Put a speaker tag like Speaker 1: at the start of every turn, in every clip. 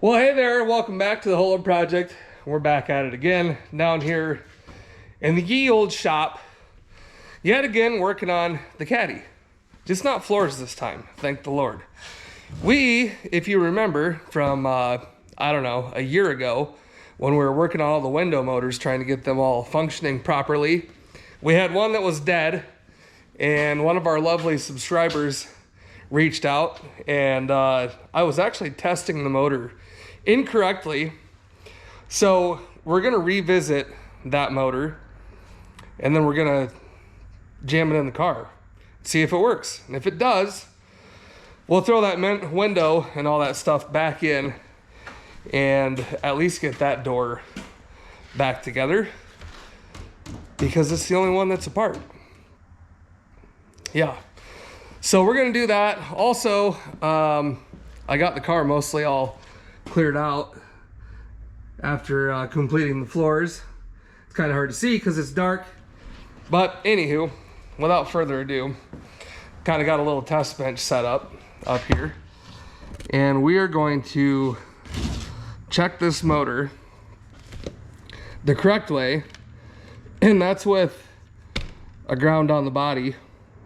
Speaker 1: Well, hey there, welcome back to the Holo Project. We're back at it again, down here in the ye old shop, yet again working on the Caddy. Just not floors this time, thank the Lord. We, if you remember from, I don't know, a year ago, when we were working on all the window motors, trying to get them all functioning properly, we had one that was dead, and one of our lovely subscribers reached out, and I was actually testing the motor incorrectly. So we're gonna revisit that motor, and then we're gonna jam it in the car, see if it works. And if it does, we'll throw that window and all that stuff back in and at least get that door back together, because it's the only one that's apart. Yeah, so we're gonna do that. Also, I got the car mostly all cleared out after completing the floors. It's kind of hard to see because it's dark, but anywho, without further ado, kind of got a little test bench set up here, and we are going to check this motor the correct way, and that's with a ground on the body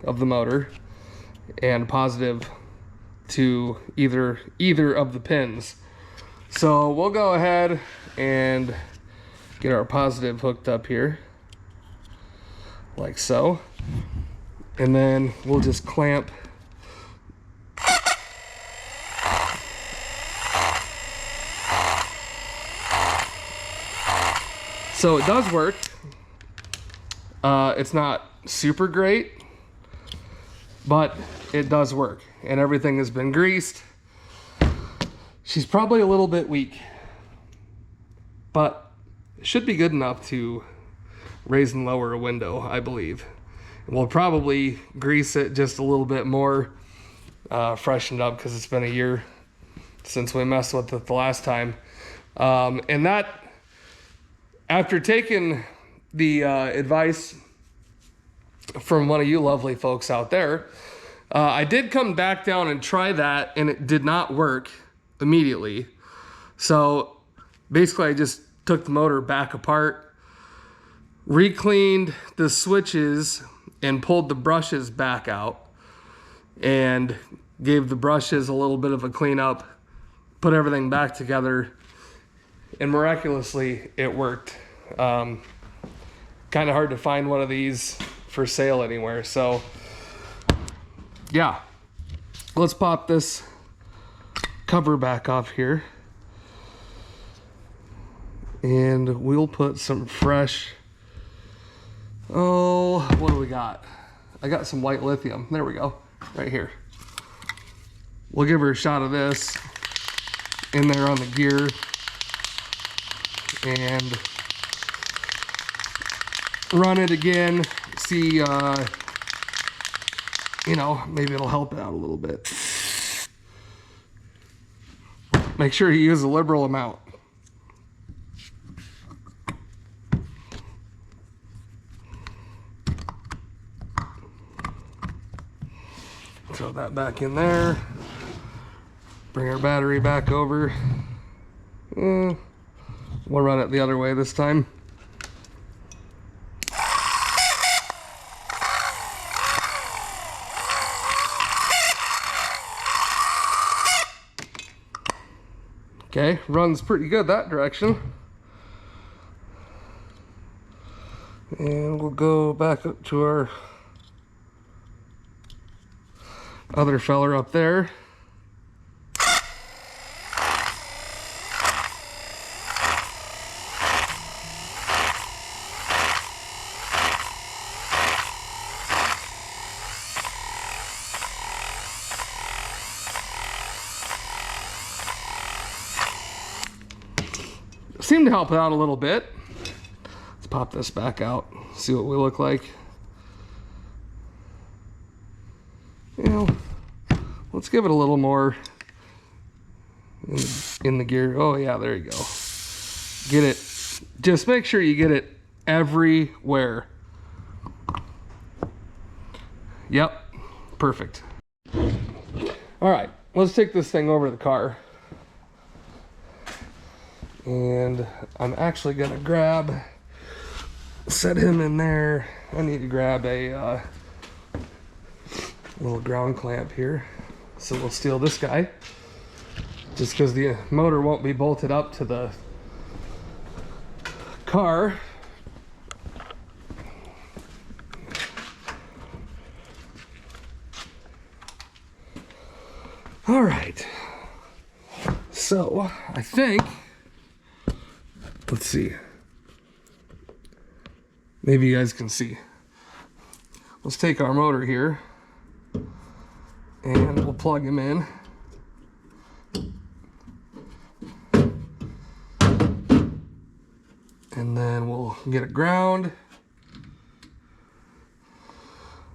Speaker 1: of the motor and positive to either of the pins. So we'll go ahead and get our positive hooked up here, like so. And then we'll just clamp so it does work. It's not super great, but it does work, and everything has been greased. She's probably a little bit weak, but it should be good enough to raise and lower a window, I believe. And we'll probably grease it just a little bit more, freshen it up, because it's been a year since we messed with it the last time. And that, after taking the advice from one of you lovely folks out there, I did come back down and try that, and it did not work immediately. So basically I just took the motor back apart, re-cleaned the switches, and pulled the brushes back out, and gave the brushes a little bit of a cleanup, put everything back together, and miraculously it worked. Kind of hard to find one of these for sale anywhere. So yeah, let's pop this cover back off here, and we'll put some fresh, what do we got? I got some white lithium. There we go, right here. We'll give her a shot of this in there on the gear, and run it again, see, you know, maybe it'll help it out a little bit. Make sure you use a liberal amount. Throw that back in there. Bring our battery back over. We'll run it the other way this time. Okay, runs pretty good that direction. And we'll go back up to our other feller up there. Seemed to help it out a little bit. Let's pop this back out, see what we look like. You know, let's give it a little more in the gear. Oh yeah, there you go. Get it, just make sure you get it everywhere. Yep, perfect. All right, let's take this thing over to the car. And I'm actually gonna set him in there. I need to grab a little ground clamp here. So we'll steal this guy, just because the motor won't be bolted up to the car. All right, so I think, let's see, maybe you guys can see. Let's take our motor here and we'll plug him in. And then we'll get a ground.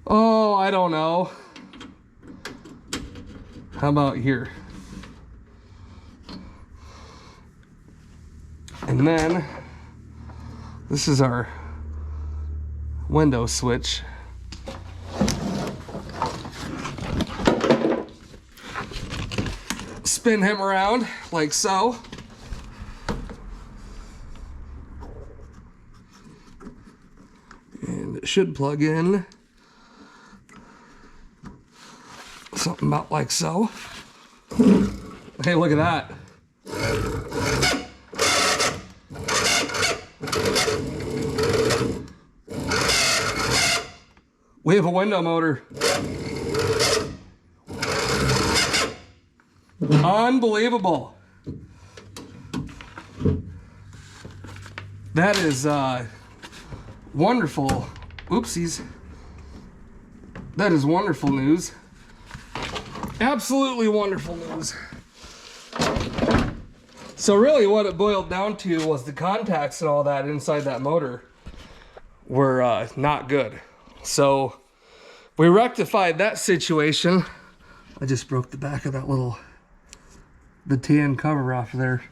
Speaker 1: Oh, I don't know. How about here? And then this is our window switch. Spin him around like so. And it should plug in something about like so. Hey, look at that. We have a window motor. Unbelievable. That is wonderful. Oopsies. That is wonderful news. Absolutely wonderful news. So really what it boiled down to was the contacts and all that inside that motor were not good. So we rectified that situation. I just broke the back of that the tan cover off there.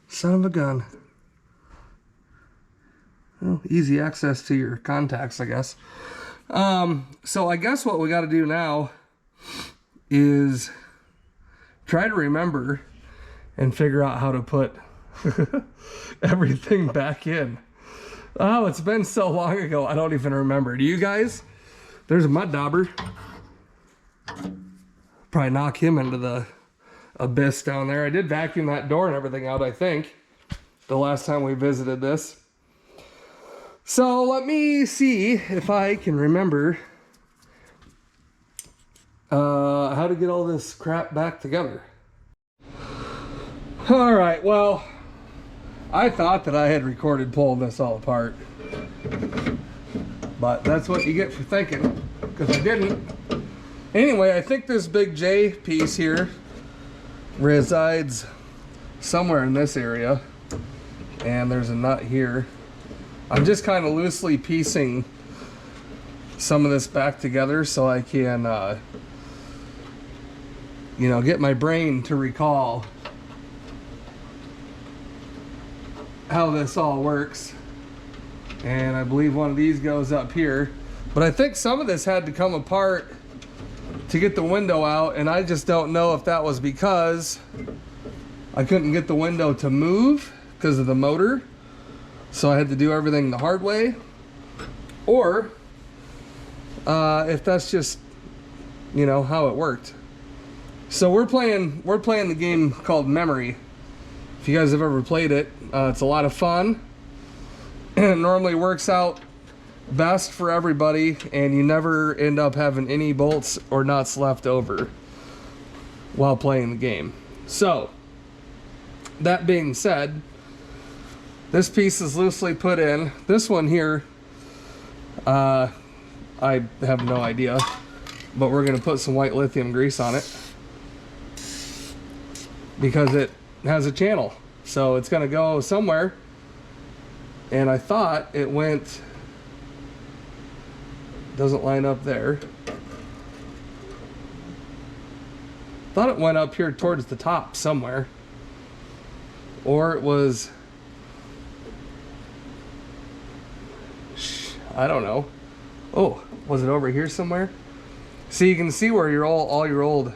Speaker 1: Son of a gun. Well, easy access to your contacts, I guess. So I guess what we got to do now is try to remember and figure out how to put everything back in. Oh, it's been so long ago, I don't even remember. Do you guys? There's a mud dauber. Probably knock him into the abyss down there. I did vacuum that door and everything out, I think, the last time we visited this. So let me see if I can remember how to get all this crap back together. All right, well, I thought that I had recorded pulling this all apart, but that's what you get for thinking, because I didn't. Anyway, I think this big J piece here resides somewhere in this area, and there's a nut here. I'm just kind of loosely piecing some of this back together so I can, you know, get my brain to recall how this all works. And I believe one of these goes up here, but I think some of this had to come apart to get the window out, and I just don't know if that was because I couldn't get the window to move because of the motor, so I had to do everything the hard way, or if that's just, you know, how it worked. So we're playing the game called Memory. If you guys have ever played it, it's a lot of fun, and it normally works out best for everybody, and you never end up having any bolts or nuts left over while playing the game. So that being said, this piece is loosely put in. This one here, I have no idea, but we're gonna put some white lithium grease on it because it has a channel, so it's gonna go somewhere. And I thought it went, doesn't line up there. Thought it went up here towards the top somewhere, or it was, I don't know. Oh, was it over here somewhere? So you can see where all your old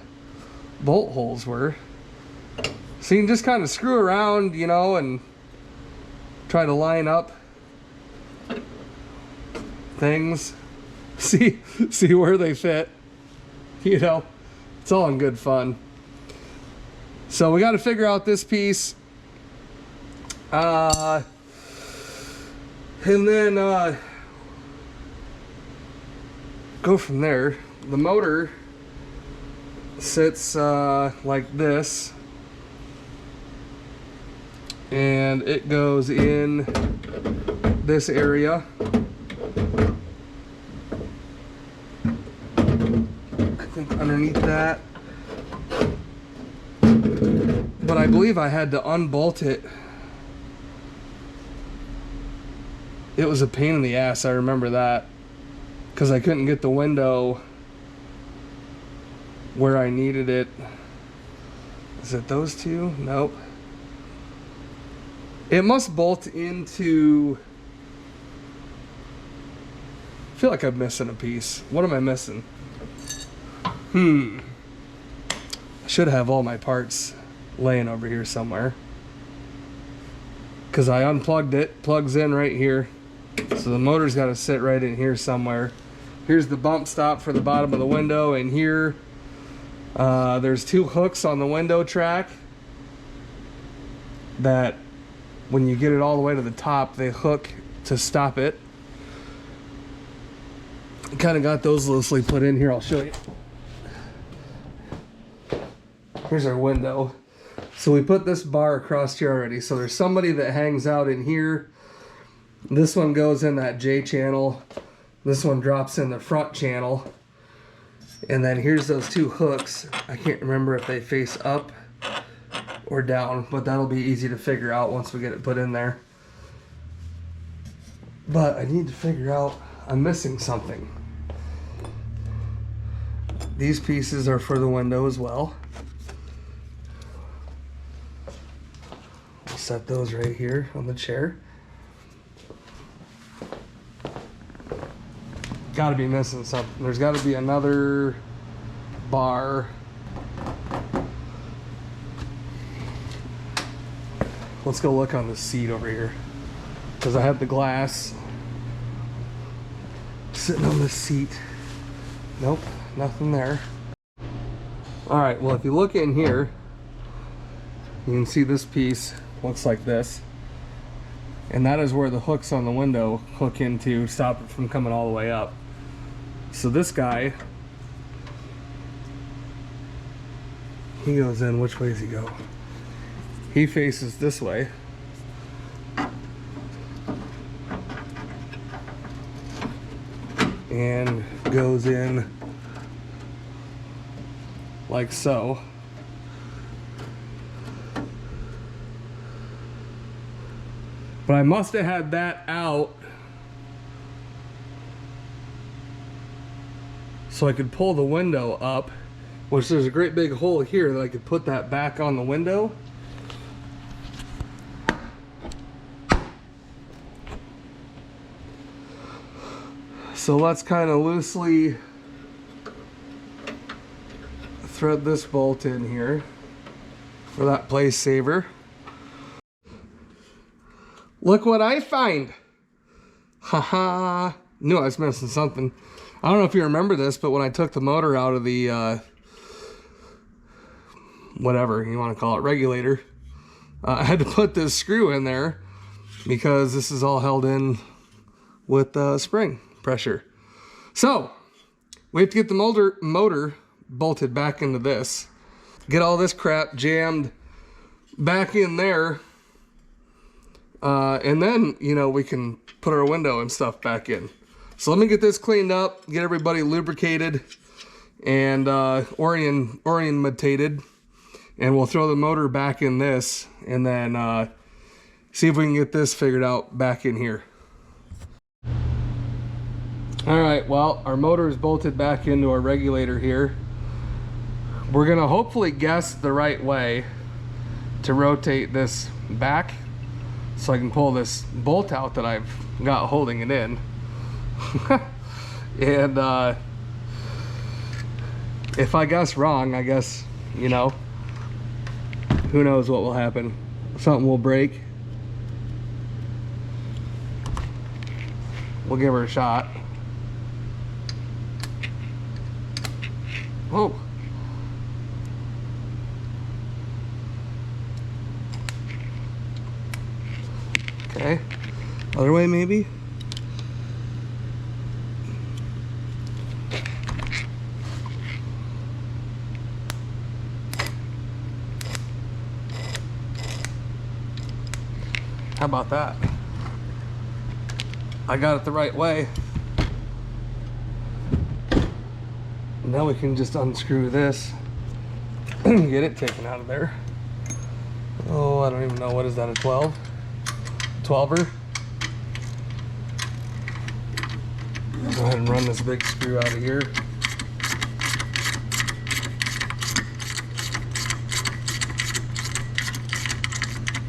Speaker 1: bolt holes were. So you can just kind of screw around, you know, and try to line up things, see where they fit, you know. It's all in good fun. So we got to figure out this piece, and then go from there. The motor sits like this, and it goes in this area. I think underneath that. But I believe I had to unbolt it. It was a pain in the ass, I remember that, because I couldn't get the window where I needed it. Is it those two? Nope. It must bolt into... I feel like I'm missing a piece. What am I missing? I should have all my parts laying over here somewhere, because I unplugged it. Plugs in right here, so the motor's got to sit right in here somewhere. Here's the bump stop for the bottom of the window, and here there's two hooks on the window track that when you get it all the way to the top, they hook to stop it. Kind of got those loosely put in here. I'll show you. Here's our window. So we put this bar across here already. So there's somebody that hangs out in here. This one goes in that J channel. This one drops in the front channel. And then here's those two hooks. I can't remember if they face up or down, but that'll be easy to figure out once we get it put in there. But I need to figure out, I'm missing something. These pieces are for the window as well. We'll set those right here on the chair. Got to be missing something. There's got to be another bar. Let's go look on the seat over here, because I have the glass sitting on the seat. Nope, nothing there. All right, well, if you look in here, you can see this piece looks like this, and that is where the hooks on the window hook into, stop it from coming all the way up. So this guy, he goes in, which way does he go? He faces this way. And goes in like so. But I must have had that out so I could pull the window up, which there's a great big hole here that I could put that back on the window. So let's kind of loosely thread this bolt in here for that place saver. Look what I find. Haha. Knew I was missing something. I don't know if you remember this, but when I took the motor out of the whatever you want to call it, regulator, I had to put this screw in there because this is all held in with spring pressure. So we have to get the motor bolted back into this, get all this crap jammed back in there, and then, you know, we can put our window and stuff back in. So let me get this cleaned up, get everybody lubricated and orientated, and we'll throw the motor back in this, and then see if we can get this figured out back in here. All right, well, our motor is bolted back into our regulator here. We're gonna hopefully guess the right way to rotate this back so I can pull this bolt out that I've got holding it in. And if I guess wrong, I guess, you know, who knows what will happen. Something will break. We'll give her a shot. Whoa. Okay. Other way maybe? How about that? I got it the right way. Now we can just unscrew this and get it taken out of there. Oh, I don't even know. What is that, a 12? 12er? Go ahead and run this big screw out of here.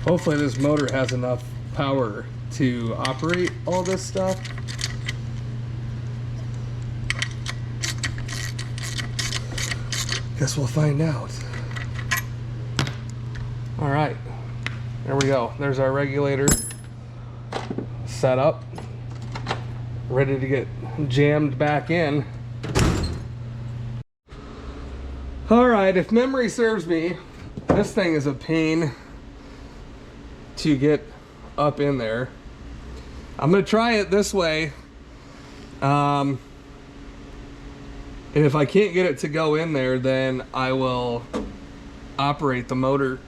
Speaker 1: Hopefully this motor has enough power to operate all this stuff. Guess we'll find out. All right, there we go. There's our regulator set up, ready to get jammed back in. All right, if memory serves me, this thing is a pain to get up in there. I'm gonna try it this way, and if I can't get it to go in there, then I will operate the motor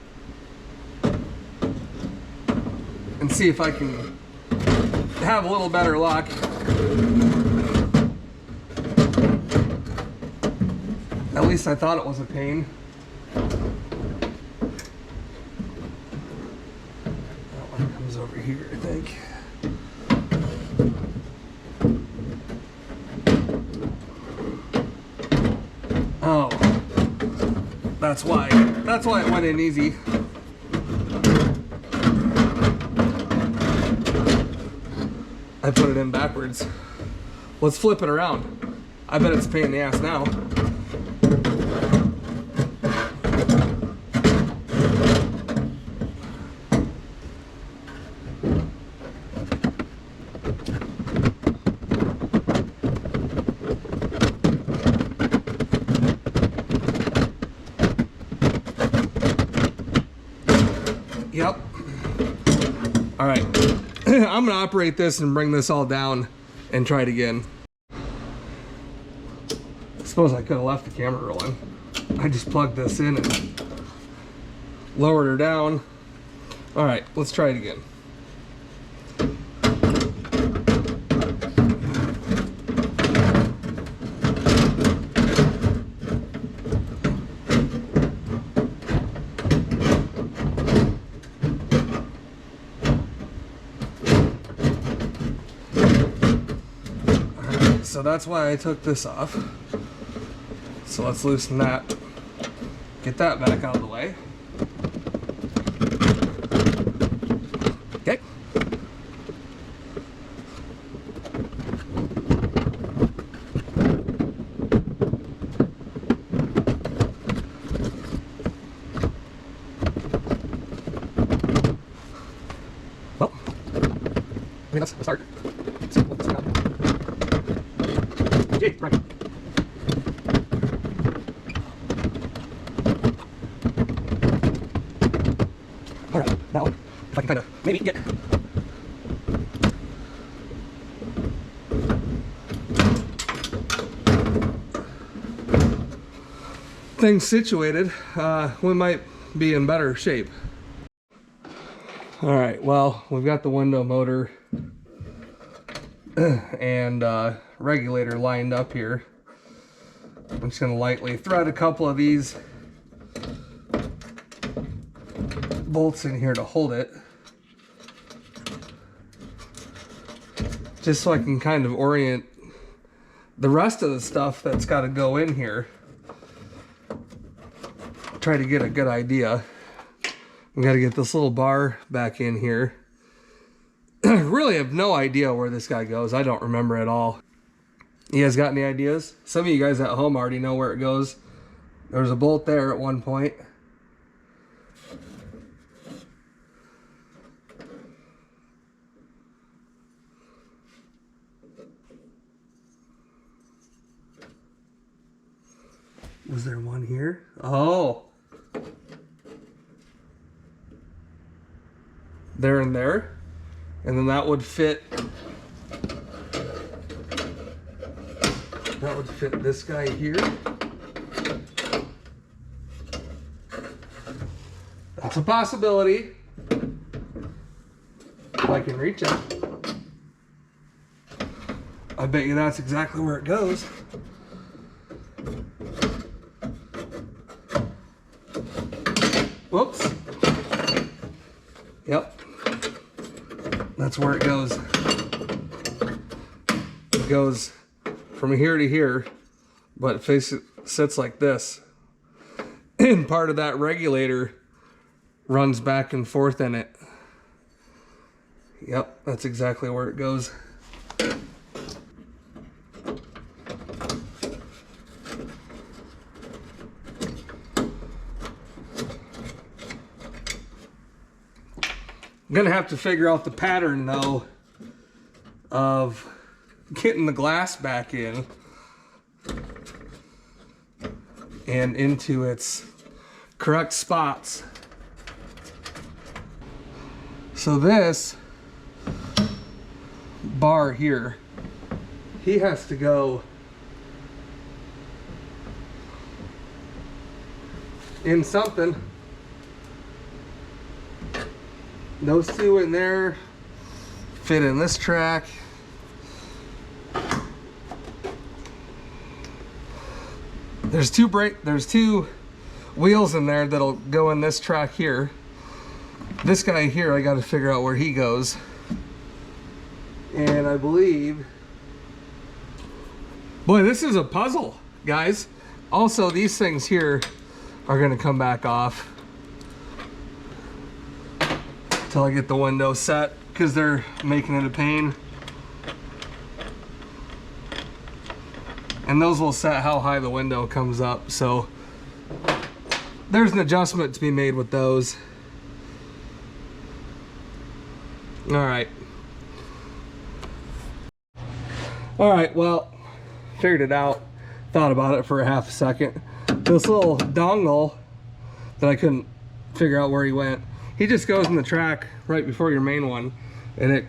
Speaker 1: and see if I can have a little better luck. At least I thought it was a pain. Over here, I think. Oh, that's why it went in easy. I put it in backwards. Let's flip it around. I bet it's a pain in the ass now. Yep. All right. I'm gonna operate this and bring this all down and try it again. I suppose I could have left the camera rolling. I just plugged this in and lowered her down. All right, let's try it again. So that's why I took this off. So let's loosen that. Get that back out of the way. Okay. Well, I mean, let's start. Okay, right. All right, now if I can kind of maybe get things situated, we might be in better shape. All right, well, we've got the window motor and regulator lined up here. I'm just going to lightly thread a couple of these bolts in here to hold it, just so I can kind of orient the rest of the stuff that's got to go in here. Try to get a good idea. We got to get this little bar back in here. Really have no idea where this guy goes. I don't remember at all. You guys got any ideas? Some of you guys at home already know where it goes. There's a bolt there at one point. Was there one here? Oh. There and there. And then that would fit. That would fit this guy here. That's a possibility. If I can reach it. I bet you that's exactly where it goes. Whoops. Yep. That's where it goes. It goes from here to here, but it sits like this. And part of that regulator runs back and forth in it. Yep, that's exactly where it goes. I'm gonna have to figure out the pattern though of getting the glass back in and into its correct spots. So this bar here, he has to go in something. Those two in there fit in this track. There's two wheels in there that'll go in this track here. This guy here, I got to figure out where he goes. And I believe, boy, this is a puzzle, guys. Also, these things here are going to come back off till I get the window set, because they're making it a pain. And those will set how high the window comes up, so there's an adjustment to be made with those. All right, well, figured it out. Thought about it for a half a second. This little dongle that I couldn't figure out where he went, he just goes in the track right before your main one, and it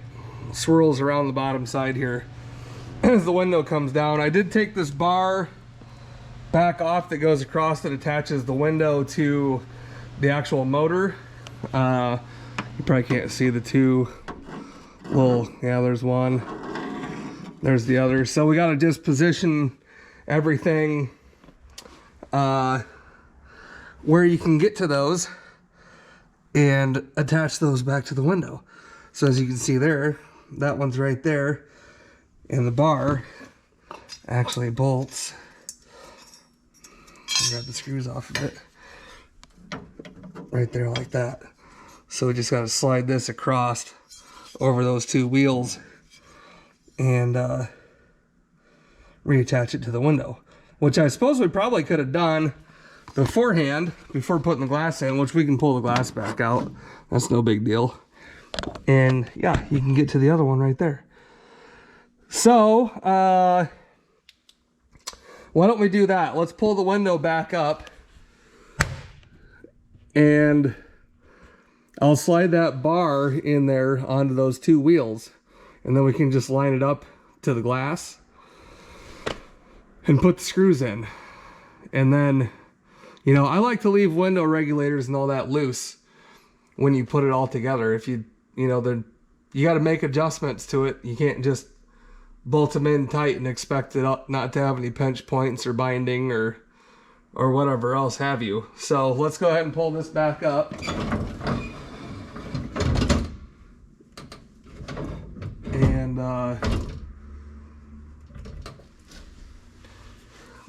Speaker 1: swirls around the bottom side here as the window comes down. I did take this bar back off that goes across that attaches the window to the actual motor. You probably can't see the two little, yeah, there's one, there's the other. So we got to just position everything where you can get to those and attach those back to the window. So as you can see there, that one's right there, and the bar actually bolts. Grab the screws off of it right there like that. So we just got to slide this across over those two wheels and reattach it to the window, which I suppose we probably could have done beforehand, before putting the glass in, which we can pull the glass back out. That's no big deal. And yeah, you can get to the other one right there. So why don't we do that? Let's pull the window back up, and I'll slide that bar in there onto those two wheels, and then we can just line it up to the glass and put the screws in. And then, you know, I like to leave window regulators and all that loose when you put it all together. If you know, you got to make adjustments to it. You can't just bolt them in tight and expect it not to have any pinch points or binding or whatever else have you. So let's go ahead and pull this back up. And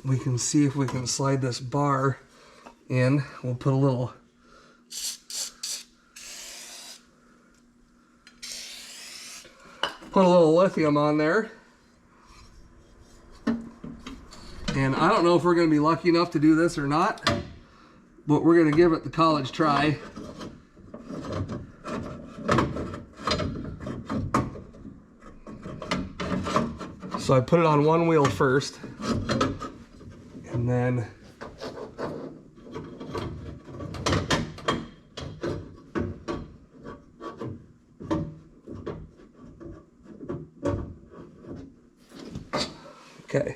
Speaker 1: we can see if we can slide this bar in. We'll put a little lithium on there. And I don't know if we're going to be lucky enough to do this or not, but we're going to give it the college try. So I put it on one wheel first, and then Okay.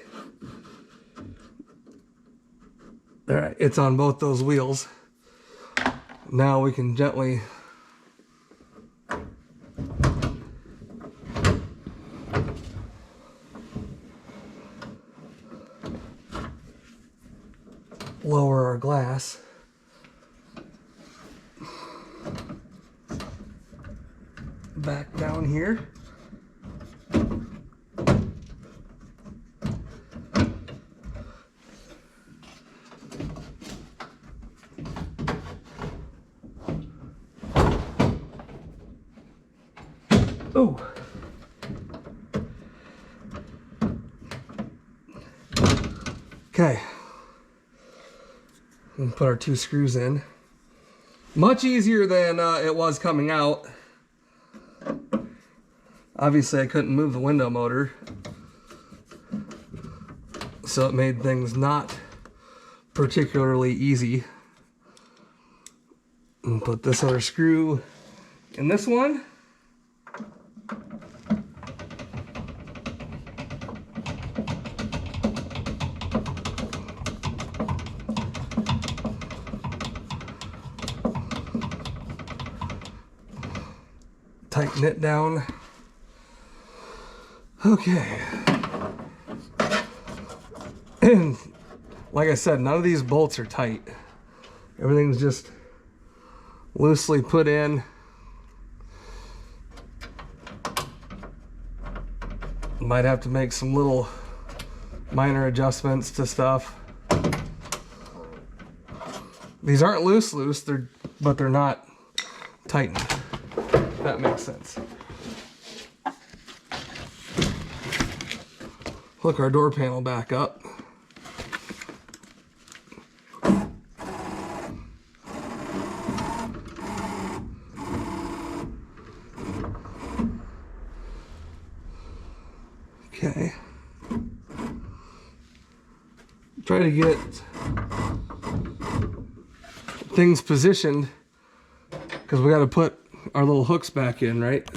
Speaker 1: All right, it's on both those wheels. Now we can gently lower our glass. Back down here. Oh. Okay. And put our 2 screws in. Much easier than it was coming out. Obviously, I couldn't move the window motor, so it made things not particularly easy. And put this other screw in this one. Tighten it down. Okay. And like I said, none of these bolts are tight. Everything's just loosely put in. Might have to make some little minor adjustments to stuff. These aren't loose, but they're not tightened. If that makes sense. Hook our door panel back up. Okay. Try to get things positioned because we got to put our little hooks back in, right?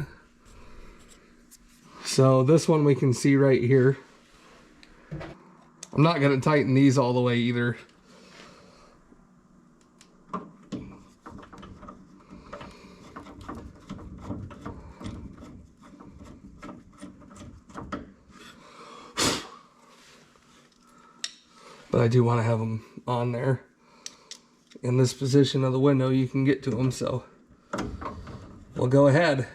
Speaker 1: So this one we can see right here. I'm not going to tighten these all the way either. But I do want to have them on there. In this position of the window, you can get to them, so we'll go ahead.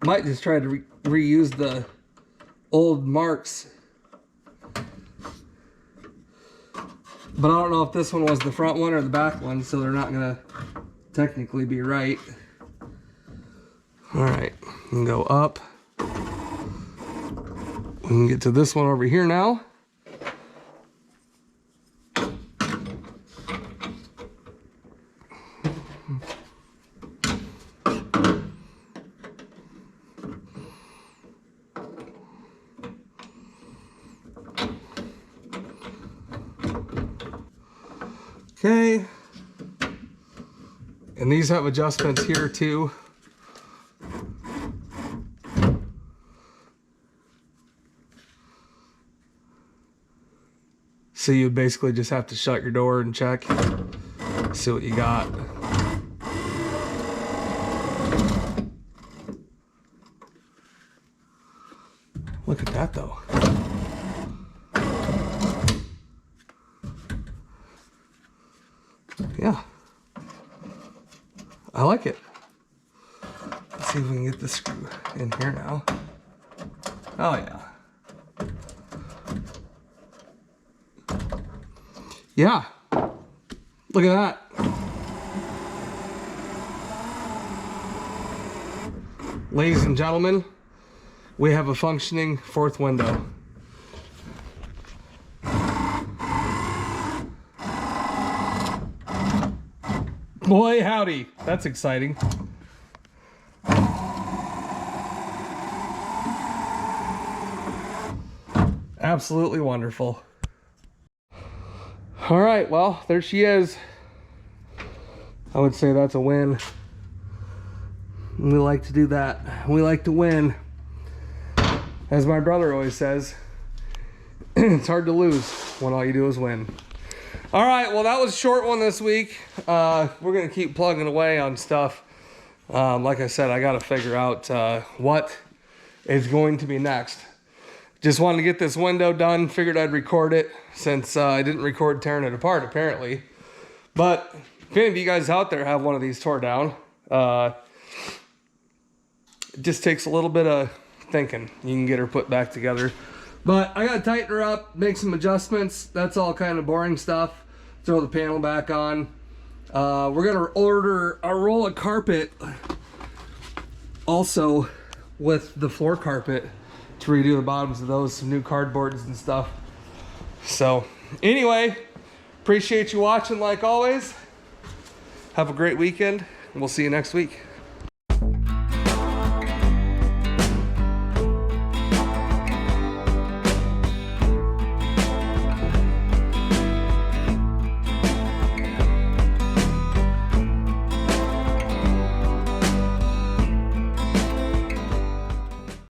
Speaker 1: Might just try to reuse the old marks. But I don't know if this one was the front one or the back one, so they're not going to technically be right. Alright, we can go up. We can get to this one over here now. Okay, and these have adjustments here too. So you basically just have to shut your door and check, see what you got. Look at that though. Yeah, I like it. Let's see if we can get this screw in here now. Oh yeah. Yeah, look at that. Ladies and gentlemen, we have a functioning fourth window. Boy, howdy, that's exciting. Absolutely wonderful. All right, well, there she is. I would say that's a win. We like to do that. We like to win. As my brother always says, it's hard to lose when all you do is win. All right, well, that was a short one this week. We're going to keep plugging away on stuff. Like I said, I got to figure out what is going to be next. Just wanted to get this window done. Figured I'd record it since I didn't record tearing it apart, apparently. But if any of you guys out there have one of these tore down, it just takes a little bit of thinking. You can get her put back together. But I gotta tighten her up, make some adjustments. That's all kind of boring stuff. Throw the panel back on. We're gonna order a roll of carpet also with the floor carpet to redo the bottoms of those, some new cardboards and stuff. So anyway, appreciate you watching like always. Have a great weekend, and we'll see you next week.